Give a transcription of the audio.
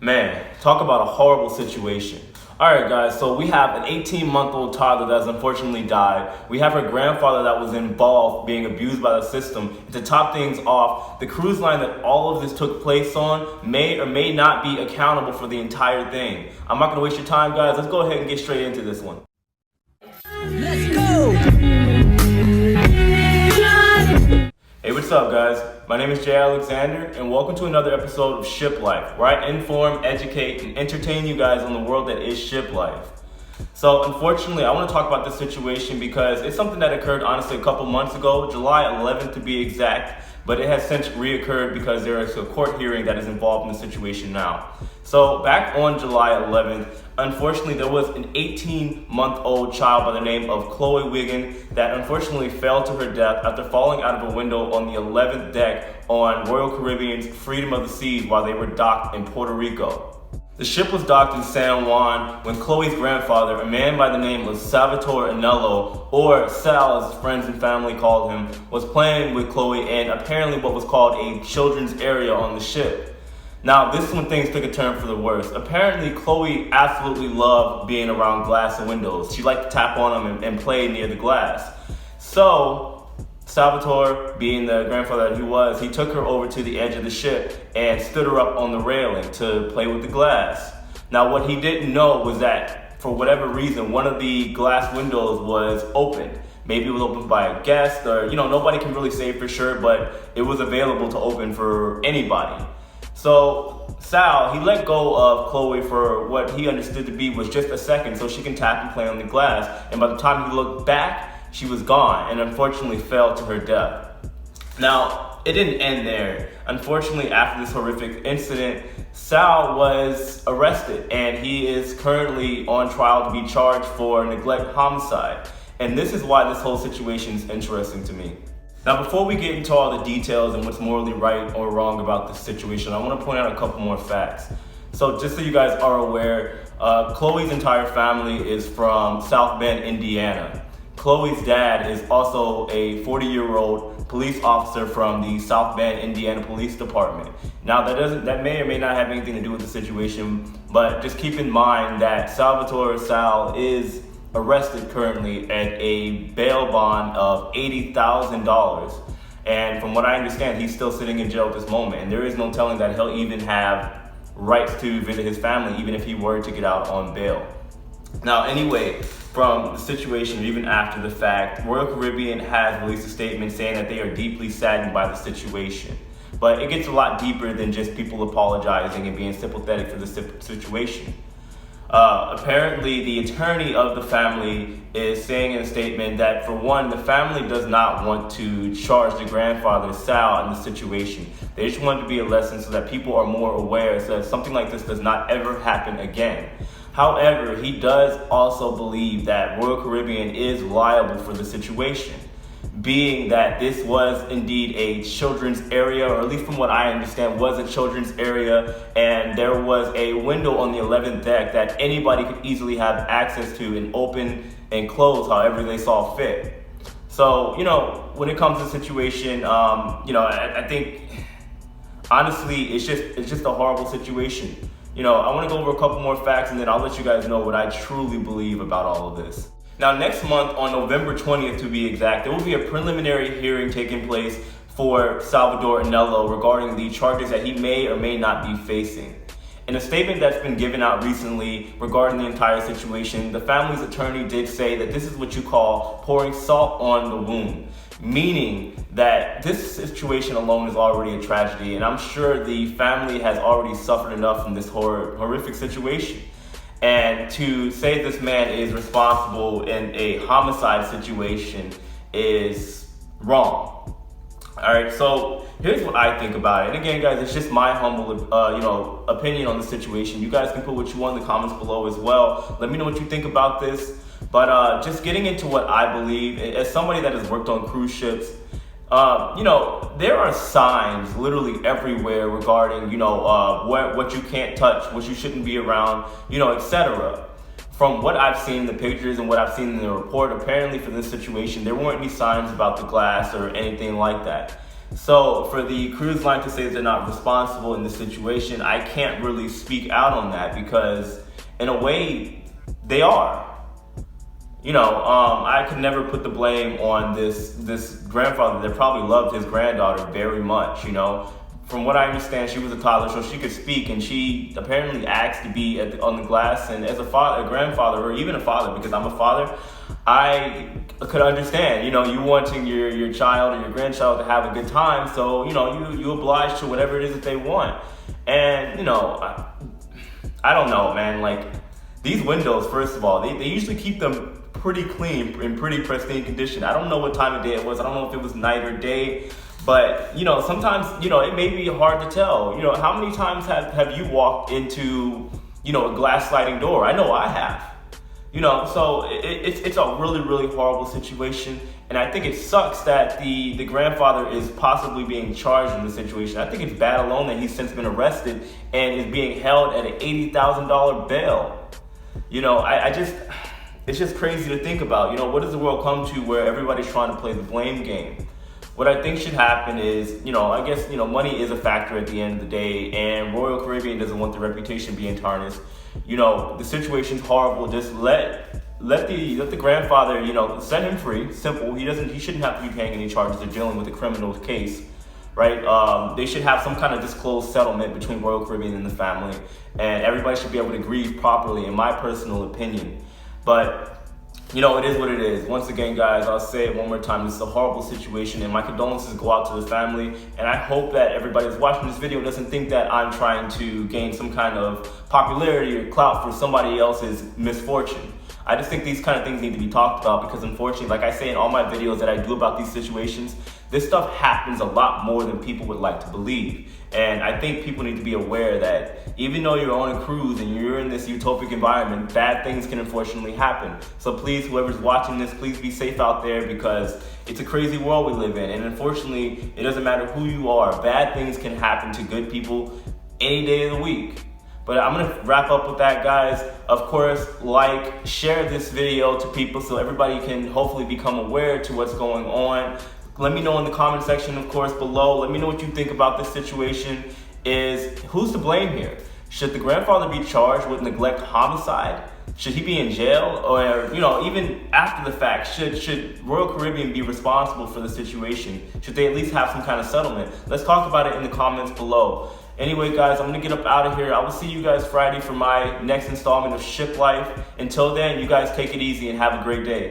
Man, talk about a horrible situation. Alright guys, so we have an 18-month-old toddler that has unfortunately died. We have her grandfather that was involved being abused by the system. And to top things off, the cruise line that all of this took place on may or may not be accountable for the entire thing. I'm not going to waste your time guys, let's go ahead and get straight into this one. Let's go! Hey, what's up guys? My name is Jay Alexander and welcome to another episode of Ship Life, where I inform, educate, and entertain you guys on the world that is ship life. So unfortunately, I want to talk about this situation because it's something that occurred honestly a couple months ago, July 11th to be exact, but it has since reoccurred because there is a court hearing that is involved in the situation now. So back on July 11th, unfortunately there was an 18-month-old child by the name of Chloe Wiggin that unfortunately fell to her death after falling out of a window on the 11th deck on Royal Caribbean's Freedom of the Seas while they were docked in Puerto Rico. The ship was docked in San Juan when Chloe's grandfather, a man by the name of Salvatore Anello, or Sal as his friends and family called him, was playing with Chloe in apparently what was called a children's area on the ship. Now, this is when things took a turn for the worse. Apparently, Chloe absolutely loved being around glass and windows. She liked to tap on them and play near the glass. So, Salvatore, being the grandfather that he was, he took her over to the edge of the ship and stood her up on the railing to play with the glass. Now, what he didn't know was that, for whatever reason, one of the glass windows was open. Maybe it was opened by a guest or, nobody can really say for sure, but it was available to open for anybody. So Sal, he let go of Chloe for what he understood to be was just a second so she can tap and play on the glass. And by the time he looked back, she was gone and unfortunately fell to her death. Now, it didn't end there. Unfortunately, after this horrific incident, Sal was arrested and he is currently on trial to be charged for neglect homicide. And this is why this whole situation is interesting to me. Now, before we get into all the details and what's morally right or wrong about this situation, I want to point out a couple more facts. So just so you guys are aware, Chloe's entire family is from South Bend, Indiana. Chloe's dad is also a 40-year-old police officer from the South Bend, Indiana Police Department. Now, that may or may not have anything to do with the situation, but just keep in mind that Salvatore Sal is arrested currently at a bail bond of $80,000. And from what I understand, he's still sitting in jail at this moment. And there is no telling that he'll even have rights to visit his family, even if he were to get out on bail. Now, anyway, from the situation, even after the fact, Royal Caribbean has released a statement saying that they are deeply saddened by the situation. But it gets a lot deeper than just people apologizing and being sympathetic for the situation. Apparently, the attorney of the family is saying in a statement that, for one, the family does not want to charge the grandfather, Sal, in the situation. They just want it to be a lesson so that people are more aware so that something like this does not ever happen again. However, he does also believe that Royal Caribbean is liable for the situation, being that this was indeed a children's area, or at least from what I understand was a children's area, and there was a window on the 11th deck that anybody could easily have access to and open and close however they saw fit. So, when it comes to the situation, I think honestly it's just a horrible situation. I want to go over a couple more facts and then I'll let you guys know what I truly believe about all of this. Now, next month, on November 20th to be exact, there will be a preliminary hearing taking place for Salvatore Anello regarding the charges that he may or may not be facing. In a statement that's been given out recently regarding the entire situation, the family's attorney did say that this is what you call pouring salt on the wound, meaning that this situation alone is already a tragedy, and I'm sure the family has already suffered enough from this horrific situation. And to say this man is responsible in a homicide situation is wrong. All right, so here's what I think about it. And again, guys, it's just my humble, opinion on the situation. You guys can put what you want in the comments below as well. Let me know what you think about this. But just getting into what I believe, as somebody that has worked on cruise ships, there are signs literally everywhere regarding, what you can't touch, what you shouldn't be around, etc. From what I've seen in the pictures and what I've seen in the report, apparently for this situation, there weren't any signs about the glass or anything like that. So for the cruise line to say that they're not responsible in this situation, I can't really speak out on that because in a way they are. I could never put the blame on this grandfather that probably loved his granddaughter very much. From what I understand, she was a toddler, so she could speak, and she apparently asked to be on the glass. And as a grandfather, or even a father, because I'm a father, I could understand, you wanting your child or your grandchild to have a good time. So, you oblige to whatever it is that they want. And, I don't know, man. Like, these windows, first of all, they usually keep them pretty clean, in pretty pristine condition. I don't know what time of day it was. I don't know if it was night or day. But, sometimes, it may be hard to tell. How many times have you walked into, a glass sliding door? I know I have. So it's a really, really horrible situation. And I think it sucks that the grandfather is possibly being charged in the situation. I think it's bad alone that he's since been arrested and is being held at an $80,000 bail. It's just crazy to think about. What does the world come to where everybody's trying to play the blame game? What I think should happen is, I guess, money is a factor at the end of the day, and Royal Caribbean doesn't want the reputation being tarnished. The situation's horrible. Just let the grandfather, set him free. Simple. He shouldn't have to be paying any charges or dealing with a criminal case, right? They should have some kind of disclosed settlement between Royal Caribbean and the family, and everybody should be able to grieve properly, in my personal opinion. But it is what it is. Once again, guys, I'll say it one more time. This is a horrible situation, and my condolences go out to the family. And I hope that everybody that's watching this video doesn't think that I'm trying to gain some kind of popularity or clout for somebody else's misfortune. I just think these kind of things need to be talked about because, unfortunately, like I say in all my videos that I do about these situations, this stuff happens a lot more than people would like to believe. And I think people need to be aware that even though you're on a cruise and you're in this utopic environment, bad things can unfortunately happen. So please, whoever's watching this, please be safe out there because it's a crazy world we live in. And unfortunately, it doesn't matter who you are. Bad things can happen to good people any day of the week. But I'm going to wrap up with that, guys. Of course, share this video to people so everybody can hopefully become aware to what's going on. Let me know in the comment section, of course, below. Let me know what you think about this situation. Who's to blame here? Should the grandfather be charged with neglect homicide? Should he be in jail? Or, even after the fact, should Royal Caribbean be responsible for the situation? Should they at least have some kind of settlement? Let's talk about it in the comments below. Anyway, guys, I'm going to get up out of here. I will see you guys Friday for my next installment of Ship Life. Until then, you guys take it easy and have a great day.